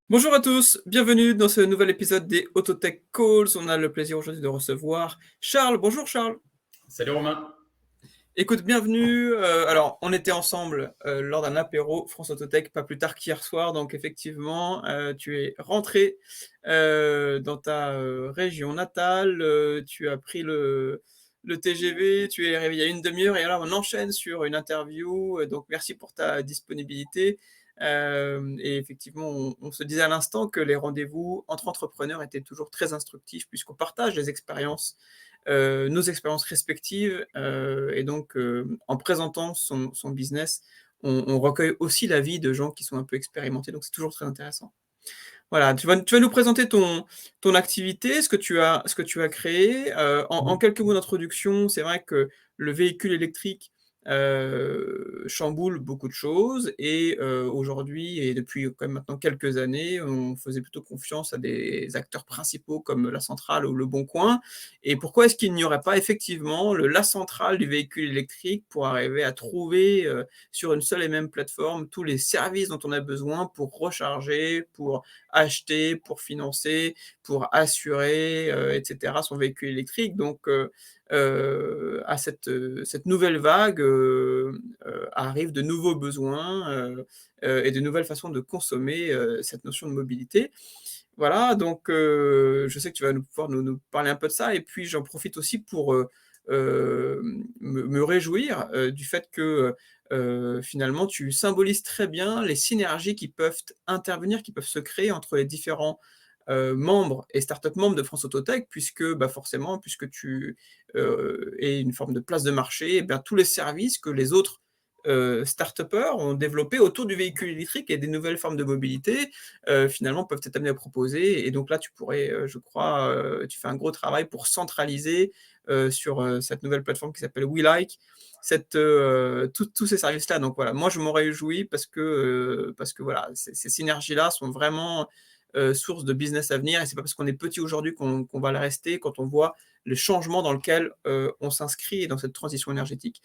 Bonjour à tous, bienvenue dans ce nouvel épisode des Autotech Calls. On a le plaisir aujourd'hui de recevoir Charles. Bonjour Charles. Salut Romain. Écoute, bienvenue. Alors, on était ensemble lors d'un apéro France Autotech pas plus tard qu'hier soir. Donc, effectivement, tu es rentré dans ta région natale. Tu as pris le TGV. Tu es arrivé il y a une demi-heure. Et alors, on enchaîne sur une interview. Donc, merci pour ta disponibilité. Et effectivement, on se disait à l'instant que les rendez-vous entre entrepreneurs étaient toujours très instructifs puisqu'on partage les expériences, nos expériences respectives. Et donc, en présentant son business, on recueille aussi l'avis de gens qui sont un peu expérimentés. Donc, c'est toujours très intéressant. Voilà, tu vas nous présenter ton activité, ce que tu as créé. En quelques mots d'introduction, c'est vrai que le véhicule électrique chamboule beaucoup de choses et aujourd'hui et depuis quand même maintenant quelques années, on faisait plutôt confiance à des acteurs principaux comme La Centrale ou Le Bon Coin. Et pourquoi est-ce qu'il n'y aurait pas effectivement la centrale du véhicule électrique pour arriver à trouver sur une seule et même plateforme tous les services dont on a besoin pour recharger, pour acheter, pour financer, pour assurer, etc., son véhicule électrique. Donc, à cette nouvelle vague arrivent de nouveaux besoins et de nouvelles façons de consommer cette notion de mobilité. Voilà, donc je sais que tu vas pouvoir nous parler un peu de ça et puis j'en profite aussi pour me réjouir du fait que finalement tu symbolises très bien les synergies qui peuvent intervenir, qui peuvent se créer entre les différents membres et start-up membres de France Autotech, puisque bah, forcément, puisque tu es une forme de place de marché, et bien, tous les services que les autres start-upers ont développés autour du véhicule électrique et des nouvelles formes de mobilité, finalement, peuvent être amenés à proposer. Et donc là, tu pourrais, je crois, tu fais un gros travail pour centraliser sur cette nouvelle plateforme qui s'appelle WeLike, tous ces services-là. Donc voilà, moi, je m'en réjouis parce que voilà, ces synergies-là sont vraiment source de business à venir. Et c'est pas parce qu'on est petit aujourd'hui qu'on va le rester quand on voit le changement dans lequel on s'inscrit dans cette transition énergétique.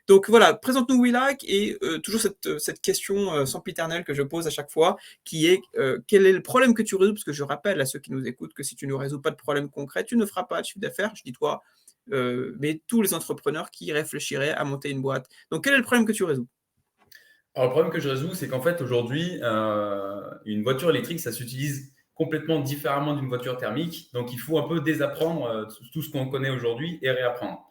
Donc voilà, présente-nous WeLike et toujours cette question sempiternelle que je pose à chaque fois, qui est quel est le problème que tu résous? Parce que je rappelle à ceux qui nous écoutent que si tu ne résous pas de problème concret, tu ne feras pas de chiffre d'affaires. Je dis toi, mais tous les entrepreneurs qui réfléchiraient à monter une boîte. Donc quel est le problème que tu résous? Alors, le problème que je résous, c'est qu'en fait, aujourd'hui, une voiture électrique, ça s'utilise complètement différemment d'une voiture thermique. Donc, il faut un peu désapprendre tout ce qu'on connaît aujourd'hui et réapprendre.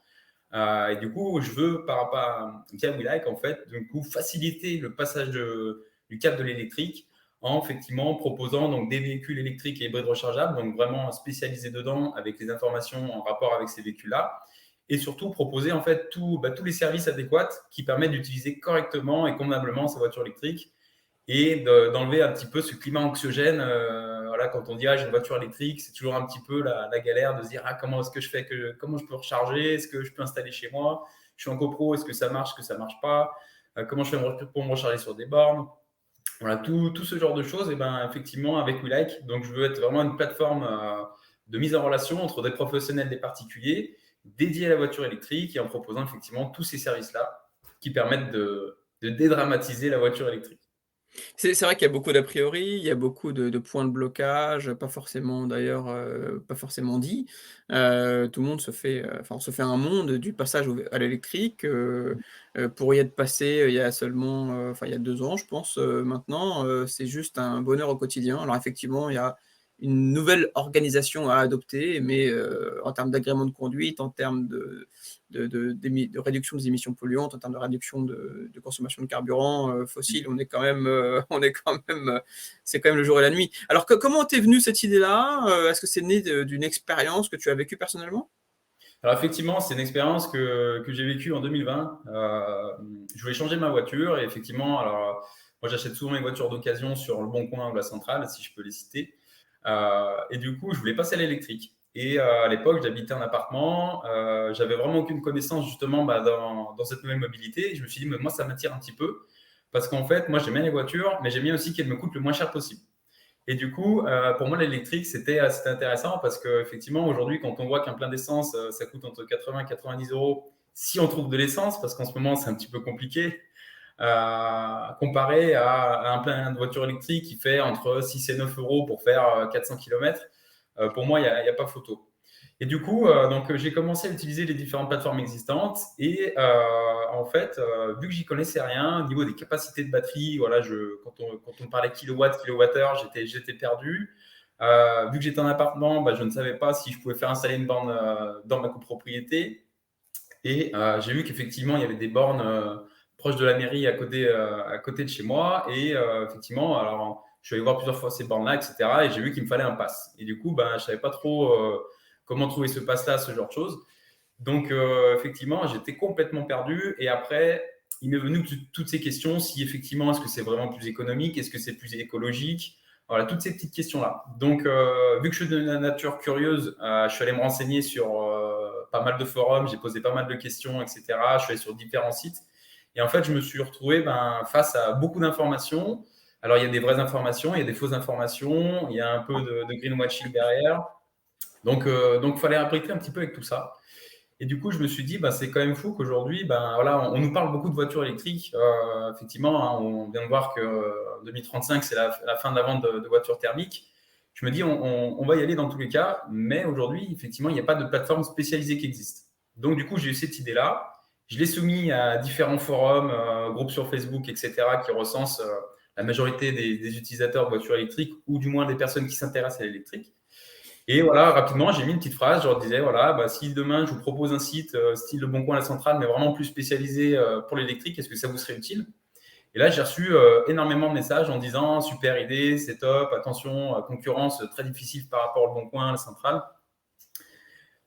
Et du coup, je veux, par rapport à via WeLike, en fait, du coup, faciliter le passage du cap de l'électrique en effectivement proposant donc des véhicules électriques et hybrides rechargeables, donc vraiment spécialisés dedans avec les informations en rapport avec ces véhicules-là, et surtout proposer en fait tous les services adéquats qui permettent d'utiliser correctement et convenablement ces voitures électriques et d'enlever un petit peu ce climat anxiogène. Voilà, quand on dit j'ai une voiture électrique, c'est toujours un petit peu la galère de se dire comment est-ce que je fais, comment je peux recharger, est-ce que je peux installer chez moi, je suis en copro, est-ce que ça marche, est-ce que ça marche pas, comment je fais pour me recharger sur des bornes. Voilà, tout ce genre de choses, et ben effectivement avec WeLike, donc je veux être vraiment une plateforme de mise en relation entre des professionnels, des particuliers, dédiés à la voiture électrique et en proposant effectivement tous ces services-là qui permettent de dédramatiser la voiture électrique. C'est vrai qu'il y a beaucoup d'a priori, il y a beaucoup de points de blocage, pas forcément d'ailleurs, pas forcément dits. Tout le monde se fait, enfin on se fait un monde du passage à l'électrique, pour y être passé, il y a seulement, enfin il y a 2 ans je pense, maintenant, c'est juste un bonheur au quotidien. Alors effectivement, il y a une nouvelle organisation à adopter, mais en termes d'agrément de conduite, en termes de réduction des émissions polluantes, en termes de réduction de consommation de carburant fossile, on est quand même, c'est quand même le jour et la nuit. Alors comment t'es venu cette idée-là? Est-ce que c'est né d'une expérience que tu as vécue personnellement? Alors effectivement, c'est une expérience que j'ai vécue en 2020. Je voulais changer ma voiture et effectivement, alors moi j'achète souvent mes voitures d'occasion sur Le Bon Coin ou La Centrale, si je peux les citer. Et du coup, je voulais passer à l'électrique. Et à l'époque, j'habitais en appartement. J'avais vraiment aucune connaissance justement dans cette nouvelle mobilité. Et je me suis dit, mais moi, ça m'attire un petit peu. Parce qu'en fait, moi, j'aime bien les voitures, mais j'aime bien aussi qu'elles me coûtent le moins cher possible. Et du coup, pour moi, l'électrique, c'était intéressant parce qu'effectivement, aujourd'hui, quand on voit qu'un plein d'essence, ça coûte entre 80 et 90 euros si on trouve de l'essence, parce qu'en ce moment, c'est un petit peu compliqué. comparé à un plein de voiture électrique qui fait entre 6 et 9 euros pour faire 400 km. Pour moi, il n'y a pas photo. Et du coup, donc, j'ai commencé à utiliser les différentes plateformes existantes. Et en fait, vu que j'y connaissais rien, au niveau des capacités de batterie, voilà, quand on parlait kilowatts, kilowattheure, j'étais perdu. Vu que j'étais en appartement, je ne savais pas si je pouvais faire installer une borne dans ma copropriété. Et j'ai vu qu'effectivement, il y avait des bornes proches de la mairie à côté de chez moi. Et effectivement, alors, je suis allé voir plusieurs fois ces bornes-là, etc. Et j'ai vu qu'il me fallait un pass. Et du coup, je ne savais pas trop comment trouver ce pass-là, ce genre de choses. Donc, effectivement, j'étais complètement perdu. Et après, il m'est venu toutes ces questions. Si effectivement, est-ce que c'est vraiment plus économique? Est-ce que c'est plus écologique? Voilà, toutes ces petites questions-là. Donc, vu que je suis de la nature curieuse, je suis allé me renseigner sur pas mal de forums, j'ai posé pas mal de questions, etc. Je suis allé sur différents sites. Et en fait, je me suis retrouvé face à beaucoup d'informations. Alors, il y a des vraies informations, il y a des fausses informations, il y a un peu de greenwashing derrière. Donc, il fallait arbitrer un petit peu avec tout ça. Et du coup, je me suis dit, c'est quand même fou qu'aujourd'hui, voilà, on nous parle beaucoup de voitures électriques. Effectivement, hein, on vient de voir que 2035, c'est la fin de la vente de voitures thermiques. Je me dis, on va y aller dans tous les cas, mais aujourd'hui, effectivement, il n'y a pas de plateforme spécialisée qui existe. Donc, du coup, j'ai eu cette idée-là. Je l'ai soumis à différents forums, groupes sur Facebook, etc., qui recensent la majorité des utilisateurs de voitures électriques, ou du moins des personnes qui s'intéressent à l'électrique. Et voilà, rapidement, j'ai mis une petite phrase. Je leur disais, voilà, si demain je vous propose un site style Le Bon Coin, La Centrale, mais vraiment plus spécialisé pour l'électrique, est-ce que ça vous serait utile? Et là, j'ai reçu énormément de messages en disant, super idée, c'est top, attention, concurrence très difficile par rapport au Bon Coin, La Centrale.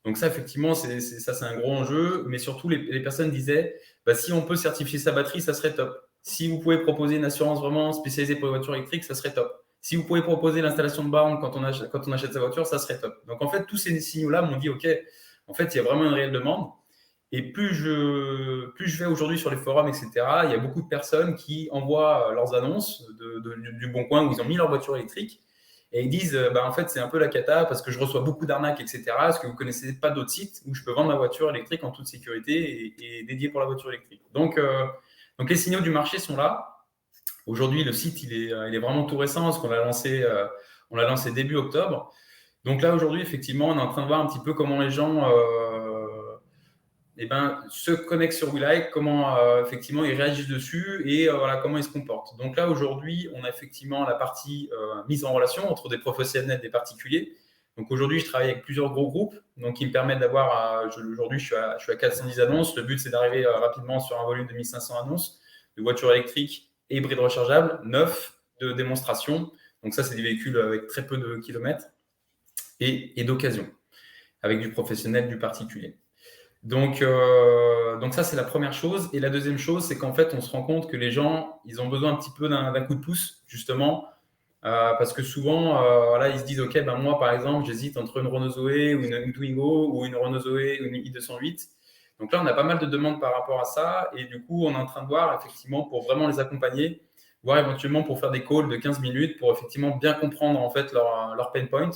Donc ça, effectivement, c'est un gros enjeu. Mais surtout, les personnes disaient, si on peut certifier sa batterie, ça serait top. Si vous pouvez proposer une assurance vraiment spécialisée pour les voitures électriques, ça serait top. Si vous pouvez proposer l'installation de bornes quand on achète sa voiture, ça serait top. Donc en fait, tous ces signaux-là m'ont dit, OK, en fait, il y a vraiment une réelle demande. Et plus je vais aujourd'hui sur les forums, etc., il y a beaucoup de personnes qui envoient leurs annonces du Bon Coin où ils ont mis leur voiture électrique et ils disent, en fait, c'est un peu la cata parce que je reçois beaucoup d'arnaques, etc. Est-ce que vous ne connaissez pas d'autres sites où je peux vendre ma voiture électrique en toute sécurité et dédié pour la voiture électrique? Donc les signaux du marché sont là. Aujourd'hui, le site, il est vraiment tout récent parce qu'on l'a lancé début octobre. Donc là, aujourd'hui, effectivement, on est en train de voir un petit peu comment les gens se connectent sur WeLike, comment effectivement ils réagissent dessus et voilà, comment ils se comportent. Donc là, aujourd'hui, on a effectivement la partie mise en relation entre des professionnels et des particuliers. Donc aujourd'hui, je travaille avec plusieurs gros groupes donc qui me permettent d'avoir, aujourd'hui, je suis à 410 annonces. Le but, c'est d'arriver rapidement sur un volume de 1500 annonces de voitures électriques et hybrides rechargeables, 9 de démonstration. Donc ça, c'est des véhicules avec très peu de kilomètres et d'occasion, avec du professionnel, du particulier. Donc ça, c'est la première chose. Et la deuxième chose, c'est qu'en fait, on se rend compte que les gens, ils ont besoin un petit peu d'un coup de pouce, justement, parce que souvent, voilà, ils se disent, OK, moi, par exemple, j'hésite entre une Renault Zoé ou une Twingo ou une Renault Zoé ou une i208. Donc là, on a pas mal de demandes par rapport à ça. Et du coup, on est en train de voir, effectivement, pour vraiment les accompagner, voire éventuellement pour faire des calls de 15 minutes pour effectivement bien comprendre, en fait, leur pain point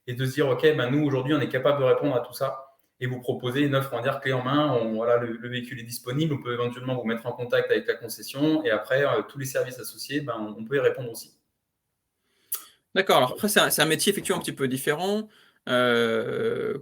et de se dire, OK, nous, aujourd'hui, on est capable de répondre à tout ça et vous proposer une offre, on va dire, clé en main. Voilà, le véhicule est disponible, on peut éventuellement vous mettre en contact avec la concession et après, tous les services associés, on peut y répondre aussi. D'accord, alors après, c'est un métier effectivement un petit peu différent.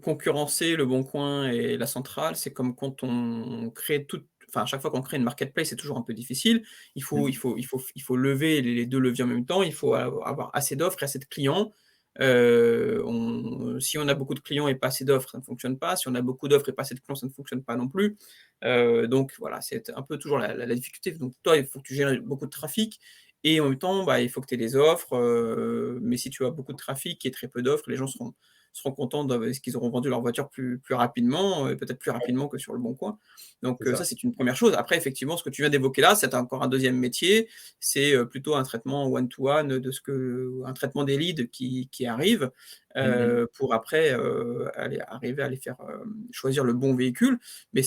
Concurrencer Le Bon Coin et La Centrale, c'est comme quand on crée à chaque fois qu'on crée une marketplace, c'est toujours un peu difficile. Il faut lever les 2 leviers en même temps. Il faut avoir assez d'offres et assez de clients. Si on a beaucoup de clients et pas assez d'offres, ça ne fonctionne pas. Si on a beaucoup d'offres et pas assez de clients, ça ne fonctionne pas non plus. Donc voilà, c'est un peu toujours la difficulté. Donc toi, il faut que tu gères beaucoup de trafic et en même temps, il faut que tu aies des offres, mais si tu as beaucoup de trafic et très peu d'offres, les gens seront contents parce qu'ils auront vendu leur voiture plus rapidement, peut-être plus rapidement que sur Le Bon Coin. Donc C'est ça. ça, c'est une première chose. Après, effectivement, ce que tu viens d'évoquer là, c'est encore un deuxième métier. C'est plutôt un traitement one-to-one un traitement des leads qui arrivent pour après arriver à les faire choisir le bon véhicule. Mais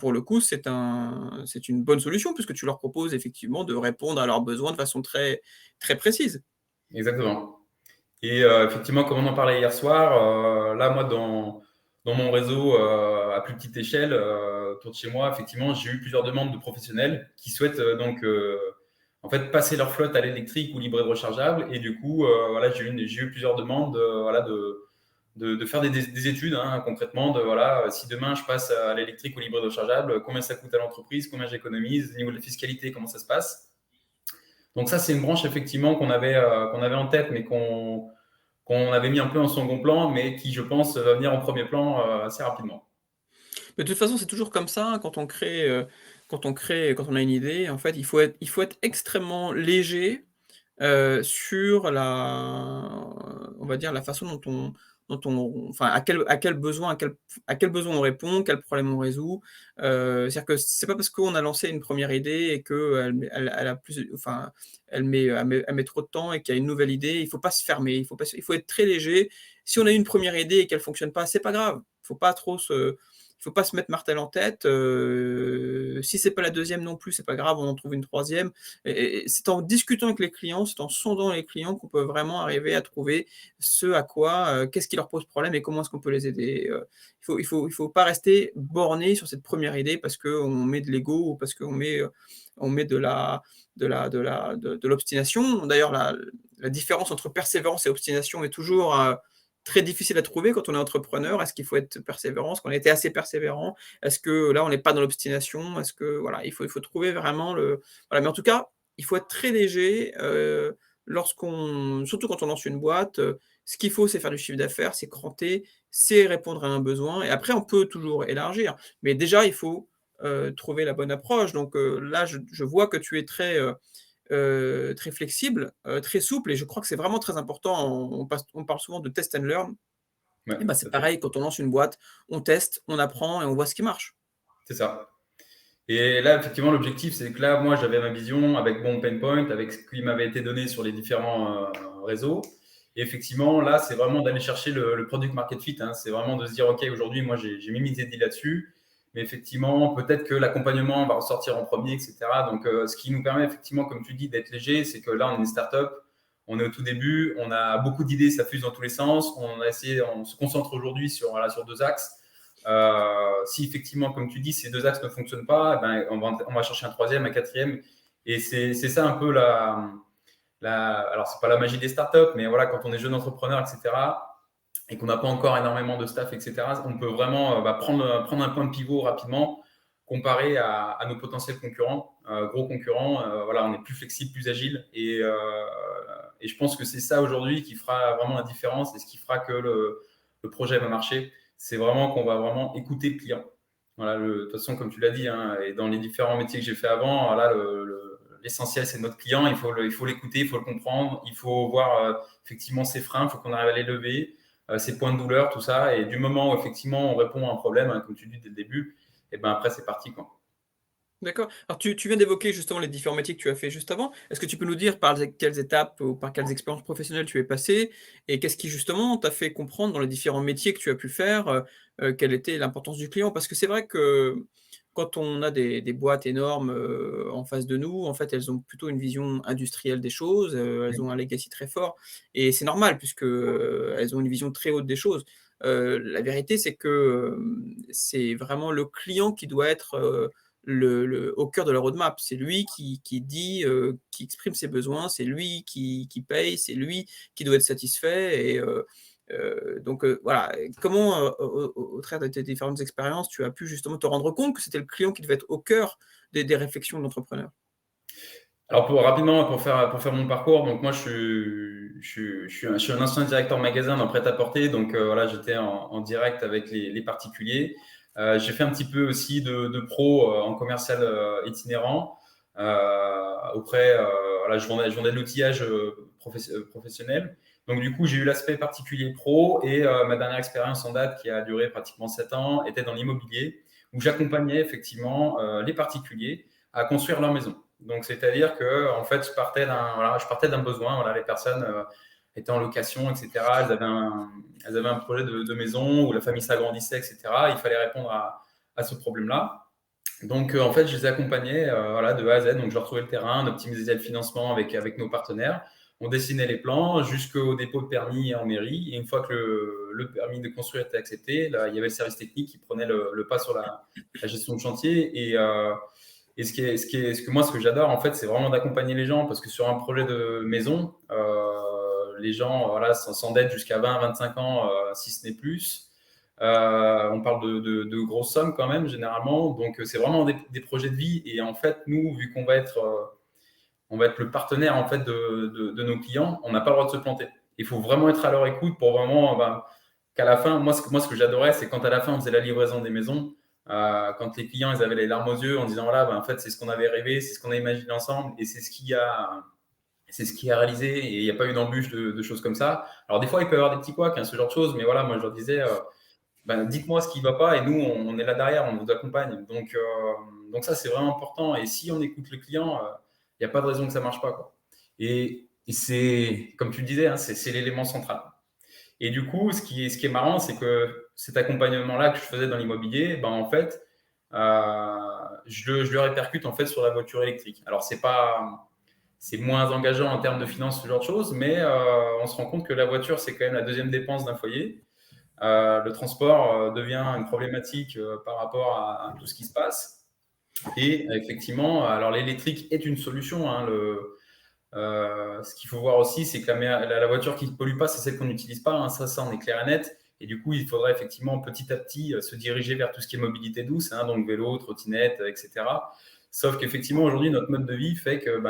pour le coup, c'est une bonne solution puisque tu leur proposes effectivement de répondre à leurs besoins de façon très, très précise. Exactement. Et effectivement, comme on en parlait hier soir, là, moi, dans dans mon réseau à plus petite échelle, autour de chez moi, effectivement, j'ai eu plusieurs demandes de professionnels qui souhaitent en fait, passer leur flotte à l'électrique ou libre et rechargeable. Et du coup, voilà, j'ai eu plusieurs demandes voilà, de faire des études concrètement. Voilà, si demain je passe à l'électrique ou libre et rechargeable, combien ça coûte à l'entreprise, combien j'économise, au niveau de la fiscalité, comment ça se passe. Donc ça, c'est une branche effectivement qu'on avait en tête, mais qu'on avait mis un peu en second plan, mais qui, je pense, va venir en premier plan assez rapidement. Mais de toute façon, c'est toujours comme ça, hein, quand on a une idée, en fait, il faut être extrêmement léger, sur on va dire la façon dont on enfin à quel besoin on répond, quel problème on résout. C'est-à-dire que c'est pas parce qu'on a lancé une première idée et qu'elle a plus enfin, elle met trop de temps et qu'il y a une nouvelle idée, il faut pas se fermer, il faut être très léger. Si on a une première idée et qu'elle fonctionne pas, c'est pas grave. Il faut pas se mettre martel en tête, si c'est pas la deuxième non plus, c'est pas grave, on en trouve une troisième. Et c'est en discutant avec les clients, c'est en sondant les clients qu'on peut vraiment arriver à trouver ce à quoi, qu'est-ce qui leur pose problème et comment est-ce qu'on peut les aider. Il faut pas rester borné sur cette première idée parce qu'on met de l'ego ou parce qu'on met de l'obstination. D'ailleurs, la différence entre persévérance et obstination est toujours, très difficile à trouver quand on est entrepreneur. Est-ce qu'il faut être persévérant? Est-ce qu'on a été assez persévérant? Est-ce que là, on n'est pas dans l'obstination? Est-ce que voilà, il faut trouver vraiment voilà, mais en tout cas, il faut être très léger, surtout quand on lance une boîte, ce qu'il faut, c'est faire du chiffre d'affaires, c'est cranter, c'est répondre à un besoin et après on peut toujours élargir. Mais déjà, il faut, trouver la bonne approche. Donc, là, je vois que tu es très flexible, très souple et je crois que c'est vraiment très important. On parle souvent de test and learn Ouais, et ben, tout c'est à fait. pareil quand on lance une boîte, on teste, on apprend et on voit ce qui marche. C'est ça. Et là, effectivement, l'objectif, c'est que là, moi, j'avais ma vision avec mon pain point, avec ce qui m'avait été donné sur les différents réseaux. Et effectivement, là, c'est vraiment d'aller chercher le product market fit. C'est vraiment de se dire, OK, aujourd'hui, moi, j'ai mis mes idées là-dessus. Mais effectivement, peut-être que l'accompagnement va ressortir en premier, etc. Donc, ce qui nous permet, effectivement, comme tu dis, d'être léger, c'est que là, on est une startup, on est au tout début, on a beaucoup d'idées, ça fuse dans tous les sens. On se concentre aujourd'hui sur 2 axes. Si effectivement, comme tu dis, ces 2 axes ne fonctionnent pas, eh ben, on va chercher un troisième, un quatrième. Et c'est ça un peu alors c'est pas la magie des startups, mais voilà, quand on est jeune entrepreneur, etc., et qu'on n'a pas encore énormément de staff, etc., on peut vraiment prendre un point de pivot rapidement comparé à nos potentiels concurrents, gros concurrents. Voilà, on est plus flexible, plus agile. Et je pense que c'est ça aujourd'hui qui fera vraiment la différence et ce qui fera que le projet va marcher. C'est vraiment qu'on va vraiment écouter le client. Voilà, de toute façon, comme tu l'as dit, et dans les différents métiers que j'ai fait avant, voilà, l'essentiel, c'est notre client. Il faut l'écouter, il faut le comprendre, il faut voir effectivement ses freins, il faut qu'on arrive à les lever, ses points de douleur, tout ça. Et du moment où effectivement on répond à un problème, comme tu dis dès le début, et ben après c'est parti, quoi. D'accord. Alors tu viens d'évoquer justement les différents métiers que tu as fait juste avant. Est-ce que tu peux nous dire par quelles étapes ou par quelles expériences professionnelles tu es passé? Et qu'est-ce qui justement t'a fait comprendre dans les différents métiers que tu as pu faire, quelle était l'importance du client? Parce que c'est vrai que quand on a des boîtes énormes, en face de nous, en fait, elles ont plutôt une vision industrielle des choses, elles ont un legacy très fort et c'est normal puisque, elles ont une vision très haute des choses. La vérité, c'est que, c'est vraiment le client qui doit être, au cœur de la roadmap. C'est lui qui dit, qui exprime ses besoins, c'est lui qui paye, c'est lui qui doit être satisfait et donc voilà. Comment, au travers de tes différentes expériences, tu as pu justement te rendre compte que c'était le client qui devait être au cœur des réflexions de l'entrepreneur? Alors rapidement, pour faire mon parcours, donc moi je suis un ancien directeur magasin dans prêt-à-porter, donc voilà, j'étais en direct avec les particuliers. J'ai fait un petit peu aussi de pro en commercial itinérant auprès, voilà, je vendais de l'outillage professionnel. Donc du coup, j'ai eu l'aspect particulier pro et ma dernière expérience en date qui a duré pratiquement 7 ans était dans l'immobilier où j'accompagnais effectivement les particuliers à construire leur maison. Donc, c'est-à-dire que, en fait, je partais d'un besoin. Voilà, les personnes étaient en location, etc. Elles avaient un projet de maison où la famille s'agrandissait, etc. Il fallait répondre à ce problème-là. Donc, en fait, je les accompagnais voilà, de A à Z. Donc, je leur trouvais le terrain, on optimisait le financement avec nos partenaires. On dessinait les plans jusqu'au dépôt de permis en mairie. Et une fois que le permis de construire était accepté. Là, il y avait le service technique qui prenait le pas sur la gestion de chantier. Et ce que j'adore, en fait, c'est vraiment d'accompagner les gens parce que sur un projet de maison, les gens voilà, s'endettent jusqu'à 20-25 ans, si ce n'est plus. On parle de grosses sommes quand même, généralement. Donc, c'est vraiment des projets de vie. Et en fait, nous, vu qu'on va être le partenaire en fait, de nos clients, on n'a pas le droit de se planter. Il faut vraiment être à leur écoute pour vraiment qu'à la fin, moi, ce que j'adorais, c'est quand à la fin, on faisait la livraison des maisons. Quand les clients ils avaient les larmes aux yeux en disant voilà, en fait, c'est ce qu'on avait rêvé, c'est ce qu'on a imaginé ensemble et c'est ce qui a réalisé et il n'y a pas eu d'embûche de choses comme ça. Alors, des fois, il peut y avoir des petits couacs, ce genre de choses, mais voilà, moi, je leur disais dites-moi ce qui ne va pas et nous, on est là derrière, on vous accompagne. Donc ça, c'est vraiment important. Et si on écoute le client, il n'y a pas de raison que ça ne marche pas, quoi. Et c'est, comme tu le disais, hein, c'est l'élément central. Et du coup, ce qui est marrant, c'est que cet accompagnement-là que je faisais dans l'immobilier, en fait, je le répercute en fait sur la voiture électrique. Alors, c'est moins engageant en termes de finances, ce genre de choses, mais on se rend compte que la voiture, c'est quand même la deuxième dépense d'un foyer. Le transport devient une problématique par rapport à tout ce qui se passe. Et effectivement, alors l'électrique est une solution. Hein, ce qu'il faut voir aussi, c'est que la voiture qui ne pollue pas, c'est celle qu'on n'utilise pas. Hein, ça, on est clair et net. Et du coup, il faudrait effectivement petit à petit se diriger vers tout ce qui est mobilité douce, hein, donc vélo, trottinette, etc. Sauf qu'effectivement, aujourd'hui, notre mode de vie fait que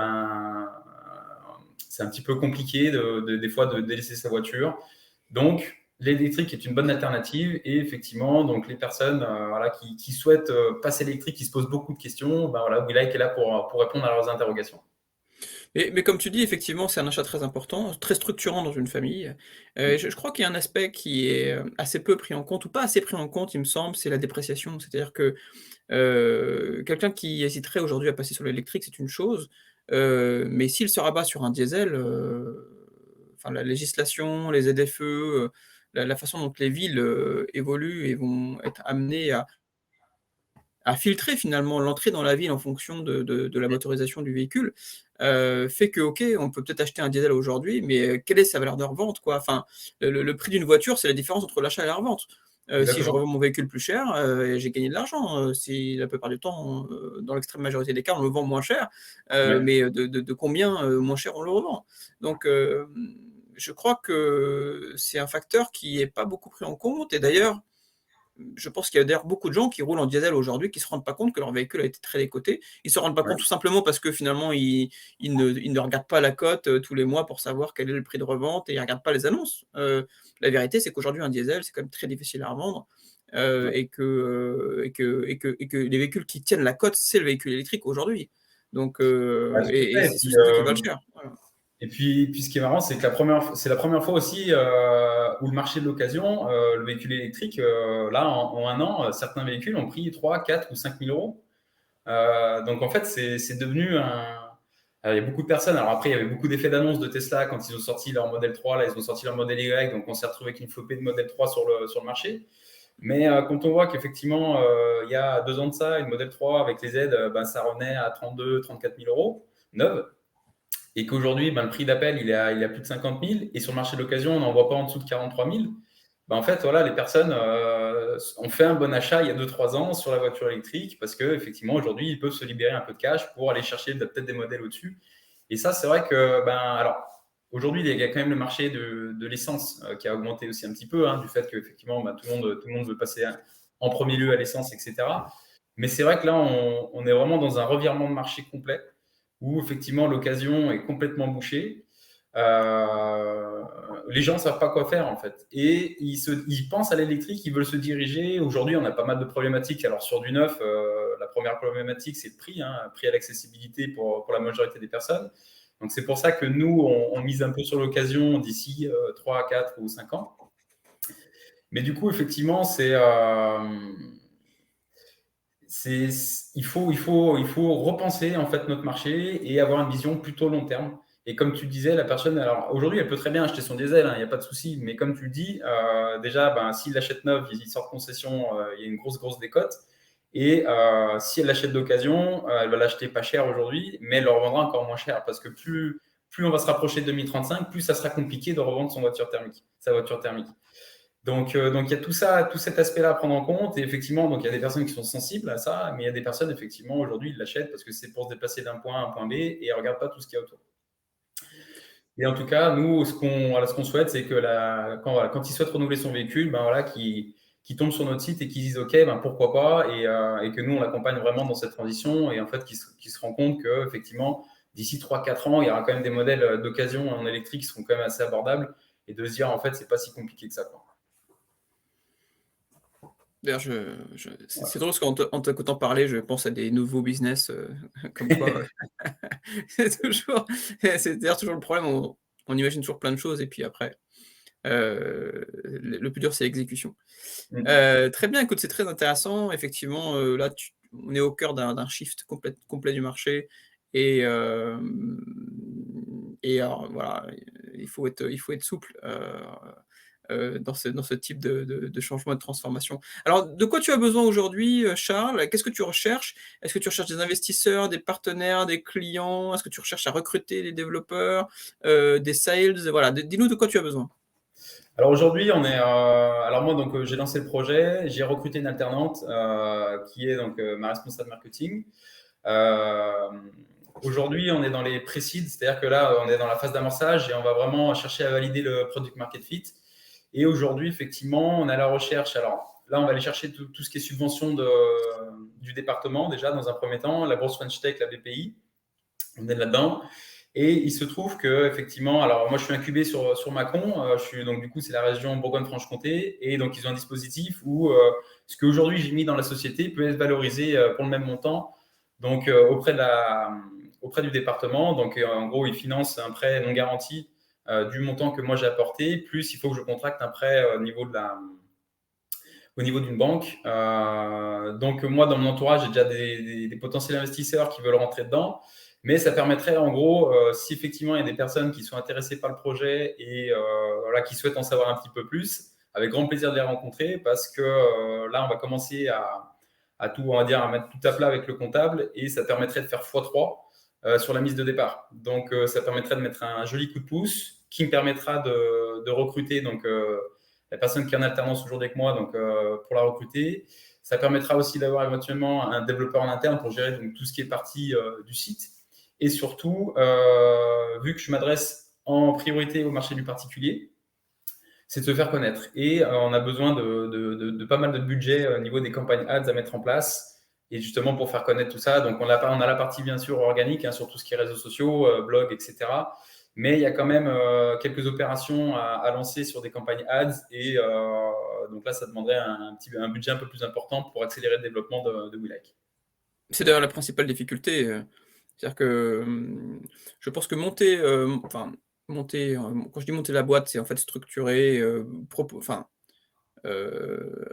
c'est un petit peu compliqué des fois de délaisser sa voiture. Donc, l'électrique est une bonne alternative et effectivement, donc les personnes qui souhaitent passer l'électrique, qui se posent beaucoup de questions, Wheelike est là pour répondre à leurs interrogations. Mais comme tu dis, effectivement, c'est un achat très important, très structurant dans une famille. Je crois qu'il y a un aspect qui est assez peu pris en compte, ou pas assez pris en compte, il me semble, c'est la dépréciation. C'est-à-dire que quelqu'un qui hésiterait aujourd'hui à passer sur l'électrique, c'est une chose, mais s'il se rabat sur un diesel, enfin la législation, les ZFE, la façon dont les villes évoluent et vont être amenées à filtrer finalement l'entrée dans la ville en fonction de la motorisation du véhicule, fait que, OK, on peut peut-être acheter un diesel aujourd'hui, mais quelle est sa valeur de revente, quoi? Enfin, le prix d'une voiture, c'est la différence entre l'achat et la revente. Si je Exactement. revends mon véhicule plus cher, j'ai gagné de l'argent. Si la plupart du temps, dans l'extrême majorité des cas, on le vend moins cher, Ouais. mais de combien, moins cher on le revend? Donc, je crois que c'est un facteur qui est pas beaucoup pris en compte et d'ailleurs, je pense qu'il y a d'ailleurs beaucoup de gens qui roulent en diesel aujourd'hui qui ne se rendent pas compte que leur véhicule a été très décoté. Ils ne se rendent pas Ouais. compte tout simplement parce que finalement, ils ne regardent pas la cote tous les mois pour savoir quel est le prix de revente et ils ne regardent pas les annonces. La vérité, c'est qu'aujourd'hui, un diesel, c'est quand même très difficile à revendre et que les véhicules qui tiennent la cote, c'est le véhicule électrique aujourd'hui. Donc, Tout à et fait. c'est surtout qui valent cher. Voilà. Et puis, ce qui est marrant, c'est que c'est la première fois aussi où le marché de l'occasion, le véhicule électrique, là, en un an, certains véhicules ont pris 3, 4 ou 5 000 euros. Donc, en fait, c'est devenu un. Alors, il y a beaucoup de personnes. Alors, après, il y avait beaucoup d'effets d'annonce de Tesla quand ils ont sorti leur modèle 3. Là, ils ont sorti leur modèle Y. Donc, on s'est retrouvé avec une flopée de modèle 3 sur le marché. Mais quand on voit qu'effectivement, il y a 2 ans de ça, une modèle 3 avec les aides, ça revenait à 32 34 000 euros, neuve. Et qu'aujourd'hui, le prix d'appel, il est à plus de 50 000. Et sur le marché de l'occasion, on n'en voit pas en dessous de 43 000. En fait, voilà, les personnes ont fait un bon achat il y a 2-3 ans sur la voiture électrique parce qu'effectivement, aujourd'hui, ils peuvent se libérer un peu de cash pour aller chercher peut-être des modèles au-dessus. Et ça, c'est vrai que, alors, aujourd'hui, il y a quand même le marché de l'essence qui a augmenté aussi un petit peu, hein, du fait qu'effectivement, tout le monde veut passer en premier lieu à l'essence, etc. Mais c'est vrai que là, on est vraiment dans un revirement de marché complet où effectivement l'occasion est complètement bouchée. Les gens ne savent pas quoi faire en fait. Et ils pensent à l'électrique, ils veulent se diriger. Aujourd'hui, on a pas mal de problématiques. Alors sur du neuf, la première problématique, c'est le prix, hein, prix à l'accessibilité pour la majorité des personnes. Donc c'est pour ça que nous, on mise un peu sur l'occasion d'ici 3, 4 ou 5 ans. Mais du coup, effectivement, il faut repenser en fait notre marché et avoir une vision plutôt long terme. Et comme tu disais, la personne, alors aujourd'hui, elle peut très bien acheter son diesel, il n'y a pas de souci. Mais comme tu le dis, déjà, s'il l'achète neuf, il sort de concession, il y a une grosse décote. Et si elle l'achète d'occasion, elle va l'acheter pas cher aujourd'hui, mais elle le revendra encore moins cher parce que plus on va se rapprocher de 2035, plus ça sera compliqué de revendre sa voiture thermique. Donc il y a tout ça, tout cet aspect-là à prendre en compte. Et effectivement, donc il y a des personnes qui sont sensibles à ça, mais il y a des personnes, effectivement, aujourd'hui, ils l'achètent parce que c'est pour se déplacer d'un point A à un point B et ils ne regardent pas tout ce qu'il y a autour. Et en tout cas, nous, ce qu'on souhaite, c'est que quand ils souhaitent renouveler son véhicule, ben voilà, qu'ils tombent sur notre site et qu'ils disent OK, ben pourquoi pas, et que nous, on l'accompagne vraiment dans cette transition, et en fait, qu'ils se rendent compte qu'effectivement, d'ici 3-4 ans, il y aura quand même des modèles d'occasion en électrique qui seront quand même assez abordables, et de se dire, en fait, c'est pas si compliqué que ça, quoi. D'ailleurs, c'est drôle parce qu'en t'écoutant parler, je pense à des nouveaux business, comme quoi, c'est toujours c'est d'ailleurs toujours le problème, on imagine toujours plein de choses et puis après, le plus dur, c'est l'exécution. Mm. Très bien, écoute, c'est très intéressant. Effectivement, là, on est au cœur d'un shift complet du marché et alors voilà, il faut être souple, dans ce type de changement et de transformation. Alors, de quoi tu as besoin aujourd'hui, Charles? Qu'est-ce que tu recherches? Est-ce que tu recherches des investisseurs, des partenaires, des clients? Est-ce que tu recherches à recruter des développeurs, des sales? Voilà, dis-nous de quoi tu as besoin. Alors aujourd'hui, alors moi, donc, j'ai lancé le projet, j'ai recruté une alternante qui est donc ma responsable marketing. Euh, Aujourd'hui, on est dans les pré-seeds, c'est-à-dire que là, on est dans la phase d'amorçage et on va vraiment chercher à valider le product market fit. Et aujourd'hui, effectivement, on est à la recherche. Alors là, on va aller chercher tout ce qui est subvention du département, déjà, dans un premier temps, la bourse French Tech, la BPI. On est là-dedans. Et il se trouve que, effectivement, alors moi, je suis incubé sur Mâcon. Donc, du coup, c'est la région Bourgogne-Franche-Comté. Et donc, ils ont un dispositif où ce qu'aujourd'hui j'ai mis dans la société peut être valorisé pour le même montant. Donc, auprès du département. Donc, en gros, ils financent un prêt non garanti du montant que moi j'ai apporté. Plus, il faut que je contracte un prêt au niveau d'une banque. Donc, moi, dans mon entourage, j'ai déjà des potentiels investisseurs qui veulent rentrer dedans. Mais ça permettrait, en gros, si effectivement il y a des personnes qui sont intéressées par le projet et voilà, qui souhaitent en savoir un petit peu plus, avec grand plaisir de les rencontrer, parce que là, on va commencer à tout, on va dire, à mettre tout à plat avec le comptable, et ça permettrait de faire x3 sur la mise de départ. Donc, ça permettrait de mettre un joli coup de pouce qui me permettra de recruter donc la personne qui est en alternance aujourd'hui avec moi, donc pour la recruter. Ça permettra aussi d'avoir éventuellement un développeur en interne pour gérer donc, tout ce qui est partie du site. Et surtout, vu que je m'adresse en priorité au marché du particulier, c'est de se faire connaître. Et on a besoin de pas mal de budget au niveau des campagnes ads à mettre en place. Et justement, pour faire connaître tout ça, donc on a la partie bien sûr organique, hein, sur tout ce qui est réseaux sociaux, blog, etc. Mais il y a quand même quelques opérations à lancer sur des campagnes ads. Et donc là, ça demanderait un budget un peu plus important pour accélérer le développement de WeLike. C'est d'ailleurs la principale difficulté, c'est-à-dire que, je pense que quand je dis monter la boîte, c'est en fait structurer,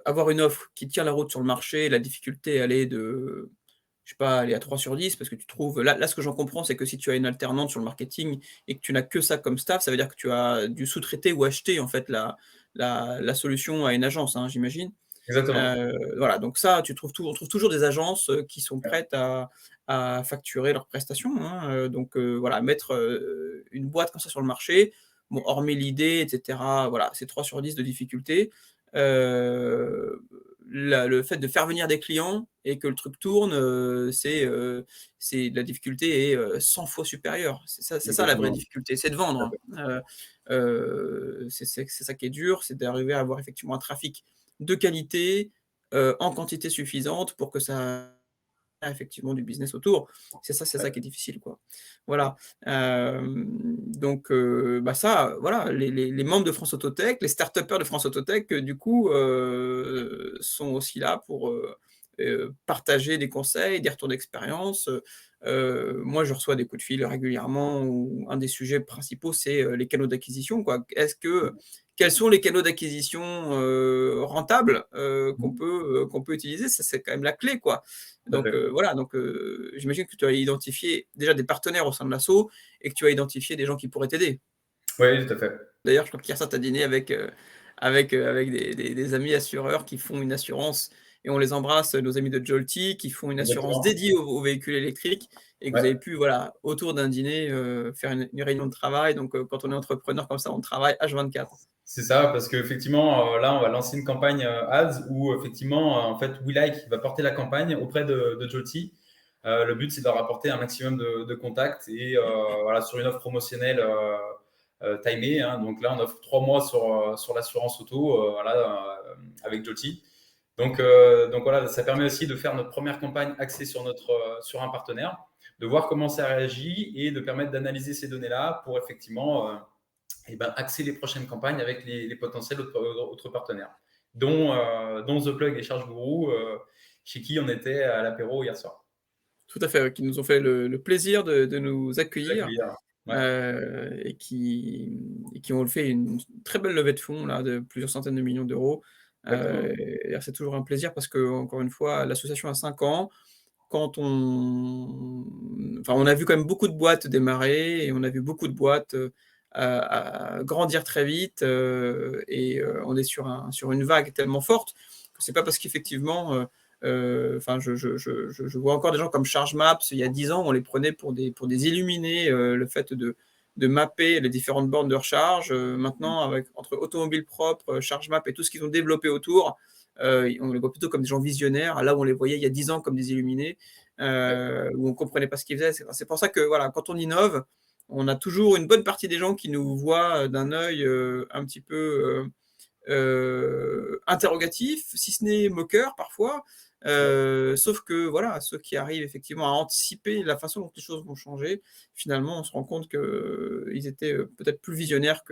avoir une offre qui tient la route sur le marché. La difficulté, elle est je sais pas, aller à 3 sur 10 parce que tu trouves là, ce que j'en comprends, c'est que si tu as une alternante sur le marketing et que tu n'as que ça comme staff, ça veut dire que tu as dû sous-traiter ou acheter en fait la solution à une agence, hein, j'imagine? Exactement. Voilà, donc ça, on trouve toujours des agences, qui sont prêtes à facturer leurs prestations, hein, donc voilà, mettre, une boîte comme ça sur le marché, bon, hormis l'idée et cetera, voilà, c'est 3 sur 10 de difficulté. Heu, le fait de faire venir des clients et que le truc tourne, c'est la difficulté est, 100 fois supérieure. C'est ça la vraie Exactement. difficulté, c'est de vendre, hein. C'est ça qui est dur, c'est d'arriver à avoir effectivement un trafic de qualité, en quantité suffisante pour que ça ait effectivement du business autour. C'est ça qui est difficile, quoi. Voilà, donc bah, ça, voilà, les membres de France Autotech, les start-upers de France Autotech, du coup, sont aussi là pour, partager des conseils, des retours d'expérience. Moi, je reçois des coups de fil régulièrement où un des sujets principaux, c'est, les canaux d'acquisition, quoi. Quels sont les canaux d'acquisition, rentables, qu'on peut utiliser? Ça, c'est quand même la clé, quoi. Tout à Donc fait. voilà, donc j'imagine que tu as identifié déjà des partenaires au sein de l'asso et que tu as identifié des gens qui pourraient t'aider. Oui, tout à fait. D'ailleurs, je crois qu'hier soir, tu as dîné avec des amis assureurs qui font une assurance et on les embrasse, nos amis de Jolty, qui font une assurance Exactement. dédiée aux véhicules électriques et que vous avez Ouais. pu, voilà, autour d'un dîner, faire une réunion de travail. Donc, quand on est entrepreneur comme ça, on travaille H24. C'est ça, parce qu'effectivement, là, on va lancer une campagne ads où, effectivement, en fait, WeLike va porter la campagne auprès de Jolty. Le but, c'est de leur apporter un maximum de contacts et voilà, sur une offre promotionnelle timée, hein. Donc là, on offre 3 mois sur l'assurance auto voilà, avec Jolty. Donc voilà, ça permet aussi de faire notre première campagne axée sur un partenaire, de voir comment ça réagit et de permettre d'analyser ces données-là pour effectivement et ben, axer les prochaines campagnes avec les potentiels autres partenaires, dont The Plug et Charge Guru, chez qui on était à l'apéro hier soir. Tout à fait, ouais, qui nous ont fait le plaisir de nous Vous accueillir, accueillir. Ouais, et qui ont fait une très belle levée de fonds là, de plusieurs centaines de millions d'euros. exactement. Et c'est toujours un plaisir parce que encore une fois, l'association a 5 ans. Quand on a vu quand même beaucoup de boîtes démarrer et on a vu beaucoup de boîtes, à grandir très vite, on est sur une vague tellement forte que c'est pas parce qu'effectivement, enfin je vois encore des gens comme ChargeMaps, il y a 10 ans, on les prenait pour des illuminés, le fait de mapper les différentes bornes de recharge. Maintenant avec entre Automobile Propre, ChargeMap et tout ce qu'ils ont développé autour, on les voit plutôt comme des gens visionnaires, là où on les voyait il y a 10 ans comme des illuminés, où on ne comprenait pas ce qu'ils faisaient. C'est pour ça que voilà, quand on innove, on a toujours une bonne partie des gens qui nous voient d'un œil un petit peu interrogatif, si ce n'est moqueur parfois. Sauf que voilà, ceux qui arrivent effectivement à anticiper la façon dont les choses vont changer, finalement, on se rend compte qu'ils étaient peut-être plus visionnaires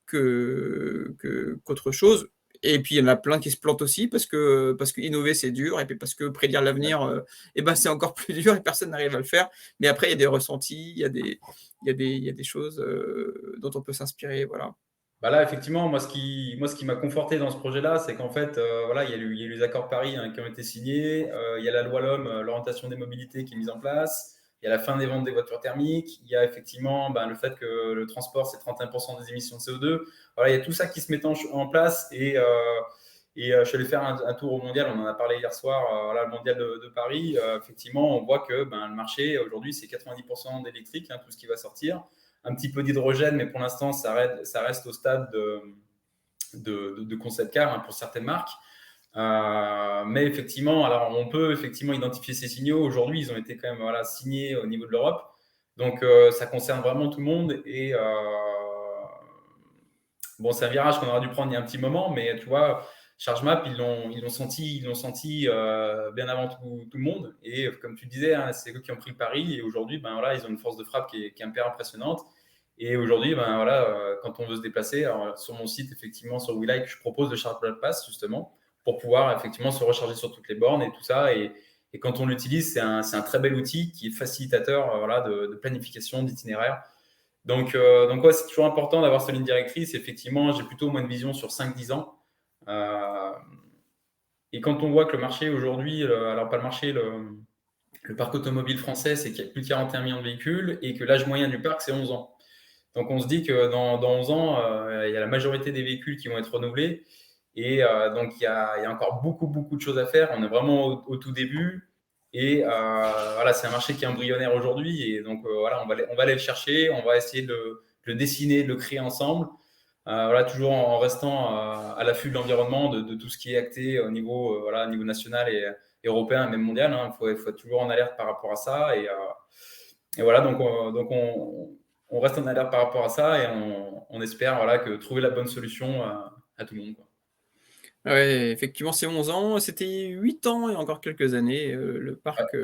qu'autre chose. Et puis il y en a plein qui se plantent aussi parce que innover c'est dur, et puis parce que prédire l'avenir, et ben c'est encore plus dur et personne n'arrive à le faire. Mais après il y a des ressentis, il y a des choses dont on peut s'inspirer, voilà. Bah là, effectivement, moi, ce qui m'a conforté dans ce projet-là, c'est qu'en fait, voilà, il y a eu les accords de Paris hein, qui ont été signés, il y a la loi LOM, l'orientation des mobilités qui est mise en place, il y a la fin des ventes des voitures thermiques, il y a effectivement ben, le fait que le transport, c'est 31% des émissions de CO2. Voilà, il y a tout ça qui se met en place et je suis allé faire un tour au mondial, on en a parlé hier soir, voilà, le mondial de Paris. Effectivement, on voit que ben, le marché aujourd'hui, c'est 90% d'électrique, hein, tout ce qui va sortir. Un petit peu d'hydrogène, mais pour l'instant, ça reste au stade de concept car hein, pour certaines marques. Mais effectivement, alors on peut effectivement identifier ces signaux. Aujourd'hui, ils ont été quand même voilà, signés au niveau de l'Europe. Donc, ça concerne vraiment tout le monde. Et bon, c'est un virage qu'on aurait dû prendre il y a un petit moment, mais tu vois, ChargeMap, ils l'ont senti bien avant tout le monde. Et comme tu disais, hein, c'est eux qui ont pris le pari. Et aujourd'hui, ben, voilà, ils ont une force de frappe qui est un peu impressionnante. Et aujourd'hui, ben, voilà, quand on veut se déplacer, alors, sur mon site, effectivement, sur WeLike, je propose le Charge Pass, justement, pour pouvoir effectivement se recharger sur toutes les bornes et tout ça. Et quand on l'utilise, c'est un très bel outil qui est facilitateur voilà, de planification, d'itinéraire. Donc ouais, c'est toujours important d'avoir cette ligne directrice. Effectivement, j'ai plutôt moins de vision sur 5-10 ans. Euh, et quand on voit que le marché aujourd'hui, alors pas le marché, le parc automobile français, c'est qu'il y a plus de 41 millions de véhicules et que l'âge moyen du parc, c'est 11 ans. Donc on se dit que dans 11 ans, il y a la majorité des véhicules qui vont être renouvelés. Et donc il y a encore beaucoup, beaucoup de choses à faire. On est vraiment au tout début. Et voilà, c'est un marché qui est embryonnaire aujourd'hui. Et donc voilà, on va aller le chercher. On va essayer de le dessiner, de le créer ensemble. Voilà, toujours en restant à l'affût de l'environnement, de tout ce qui est acté voilà, au niveau national et européen, même mondial. Hein. Il faut être toujours en alerte par rapport à ça. Et voilà, donc on reste en alerte par rapport à ça et on espère voilà, trouver la bonne solution à tout le monde. Quoi. Ouais, effectivement, c'est 11 ans, c'était 8 ans et encore quelques années, le Ouais. parc,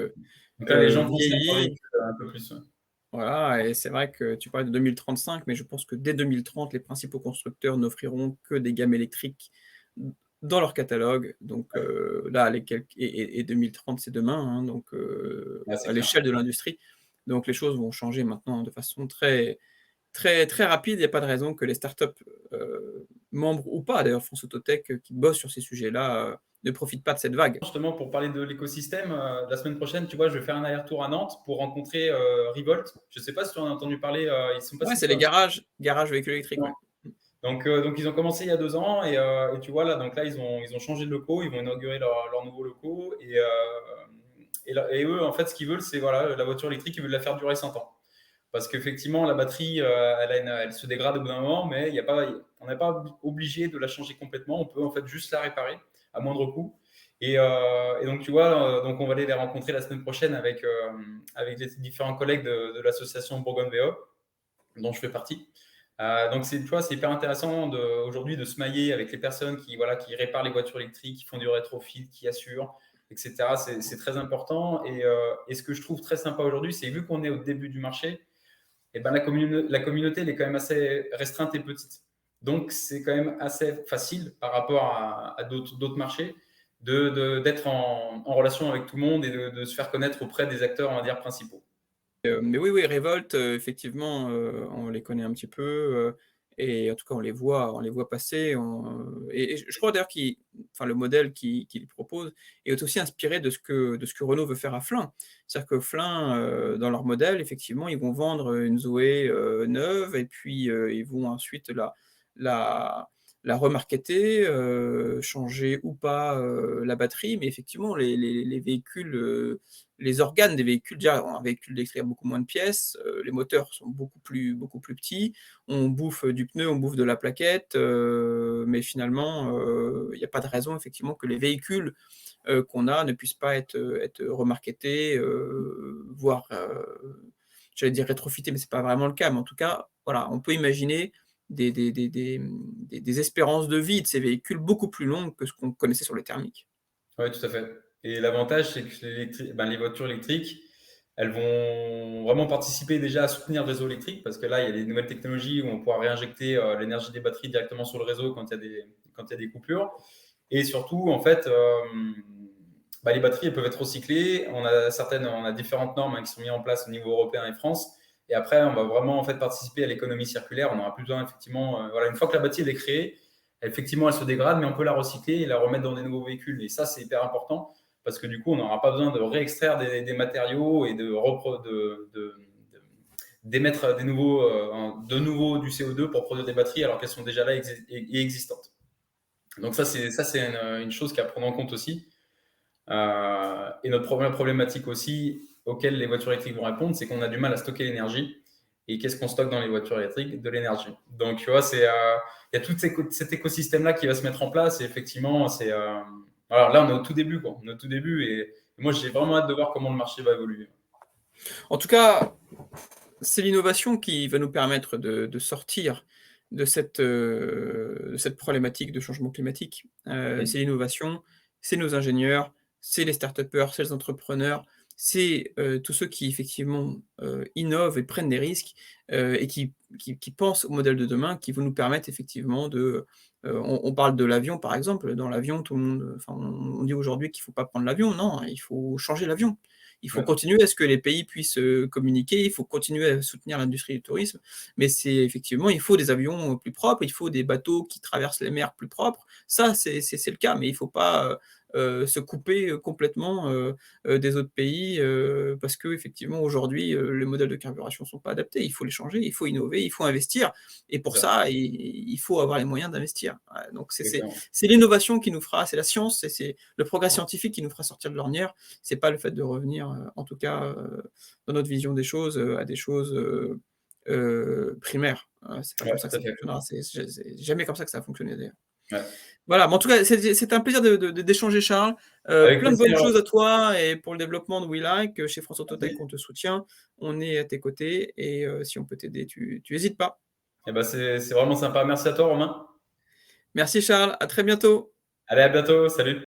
Donc là, les gens consomment leur vieillit. véhicule un peu plus. Ouais. Voilà, et c'est vrai que tu parlais de 2035, mais je pense que dès 2030, les principaux constructeurs n'offriront que des gammes électriques dans leur catalogue. Donc là, les quelques et 2030, c'est demain, hein, donc Ouais, c'est à clair. l'échelle de l'industrie. Donc les choses vont changer maintenant de façon très très, très rapide. Il y a pas de raison que les startups, membres ou pas d'ailleurs, France Autotech, qui bossent sur ces sujets-là, ne profitent pas de cette vague. Justement, pour parler de l'écosystème, la semaine prochaine, tu vois, je vais faire un aller-retour à Nantes pour rencontrer Revolt. Je ne sais pas si tu en as entendu parler, ils sont Ouais, passés c'est sur les garages véhicules électriques, ouais. Donc ils ont commencé il y a 2 ans et tu vois, là, donc là, ils ont changé de locaux, ils vont inaugurer leurs nouveaux locaux et eux, en fait, ce qu'ils veulent, c'est voilà, la voiture électrique, ils veulent la faire durer 100 ans. Parce qu'effectivement, la batterie, elle se dégrade au bout d'un moment, mais on n'est pas obligé de la changer complètement. On peut en fait juste la réparer à moindre coût. Et donc, tu vois, donc on va aller les rencontrer la semaine prochaine avec les différents collègues de l'association Bourgogne VE, dont je fais partie. Donc, tu vois, c'est hyper intéressant aujourd'hui de se mailler avec les personnes voilà, qui réparent les voitures électriques, qui font du rétrofit, qui assurent, etc. C'est très important. Et ce que je trouve très sympa aujourd'hui, c'est vu qu'on est au début du marché, et ben la communauté elle est quand même assez restreinte et petite. Donc, c'est quand même assez facile par rapport à d'autres marchés d'être en relation avec tout le monde et de se faire connaître auprès des acteurs, on va dire, principaux. Mais oui, oui, Revolt, effectivement, on les connaît un petit peu, et en tout cas, on les voit passer, et je crois d'ailleurs enfin, le modèle qu'ils proposent est aussi inspiré de ce que Renault veut faire à Flins. C'est-à-dire que Flins, dans leur modèle, effectivement, ils vont vendre une Zoé, neuve, et puis, ils vont ensuite la la remarketer, changer ou pas, la batterie. Mais effectivement, les véhicules, les organes des véhicules, déjà, un véhicule électrique a beaucoup moins de pièces, les moteurs sont beaucoup plus petits, on bouffe du pneu, on bouffe de la plaquette, mais finalement, il n'y a pas de raison effectivement que les véhicules, qu'on a ne puissent pas être remarketés, voire, j'allais dire rétrofités, mais c'est pas vraiment le cas. Mais en tout cas, voilà, on peut imaginer des espérances de vie de ces véhicules beaucoup plus longues que ce qu'on connaissait sur les thermiques. Oui, tout à fait. Et l'avantage, c'est que les voitures électriques, elles vont vraiment participer déjà à soutenir le réseau électrique parce que là, il y a des nouvelles technologies où on pourra réinjecter l'énergie des batteries directement sur le réseau quand il y a des coupures. Et surtout, en fait, les batteries elles peuvent être recyclées. On a différentes normes qui sont mises en place au niveau européen et France. Et après, on va vraiment en fait participer à l'économie circulaire. On n'aura plus besoin effectivement. Voilà, une fois que la batterie elle est créée, effectivement, elle se dégrade, mais on peut la recycler et la remettre dans des nouveaux véhicules. Et ça, c'est hyper important parce que du coup, on n'aura pas besoin de réextraire des matériaux et d'émettre de nouveau du CO2 pour produire des batteries alors qu'elles sont déjà là et existantes. Donc ça, c'est une chose qui à prendre en compte aussi. Et notre première problématique aussi auquel les voitures électriques vont répondre, c'est qu'on a du mal à stocker l'énergie. Et qu'est-ce qu'on stocke dans les voitures électriques? De l'énergie. Donc, tu vois, il y a tout cet écosystème-là qui va se mettre en place. Et effectivement, alors là, on est au tout début, quoi. On est au tout début. Et moi, j'ai vraiment hâte de voir comment le marché va évoluer. En tout cas, c'est l'innovation qui va nous permettre de sortir de cette problématique de changement climatique. C'est l'innovation, c'est nos ingénieurs, c'est les start-upers, c'est les entrepreneurs, c'est, tous ceux qui effectivement, innovent et prennent des risques, et qui pensent au modèle de demain, qui vont nous permettre effectivement on parle de l'avion par exemple. Dans l'avion, tout le monde, enfin on dit aujourd'hui qu'il ne faut pas prendre l'avion. Non, il faut changer l'avion. Il faut Ouais, continuer à ce que les pays puissent, communiquer, il faut continuer à soutenir l'industrie du tourisme, mais c'est effectivement, il faut des avions, plus propres, il faut des bateaux qui traversent les mers plus propres. Ça, c'est le cas, mais il ne faut pas, se couper, complètement, des autres pays, parce qu'effectivement aujourd'hui, les modèles de carburation ne sont pas adaptés. Il faut les changer, il faut innover, il faut investir, et c'est pour ça. ça, il faut avoir les moyens d'investir. Ouais, donc Exactement. c'est l'innovation qui nous fera, c'est la science, c'est le progrès scientifique qui nous fera sortir de l'ornière. C'est pas le fait de revenir, en tout cas, dans notre vision des choses, à des choses, primaires. C'est pas Ouais, comme ça que tout à ça fait. fonctionnera. C'est jamais comme ça que ça a fonctionné d'ailleurs. Ouais. Voilà, mais en tout cas, c'était un plaisir d'échanger, Charles. Avec Plein de bonnes plaisir. choses à toi et pour le développement de WeLike. Chez France Autotech, Merci. on te soutient, on est à tes côtés, et si on peut t'aider, tu hésites pas. Et ben, c'est vraiment sympa. Merci à toi, Romain. Merci Charles, à très bientôt. Allez, à bientôt. Salut.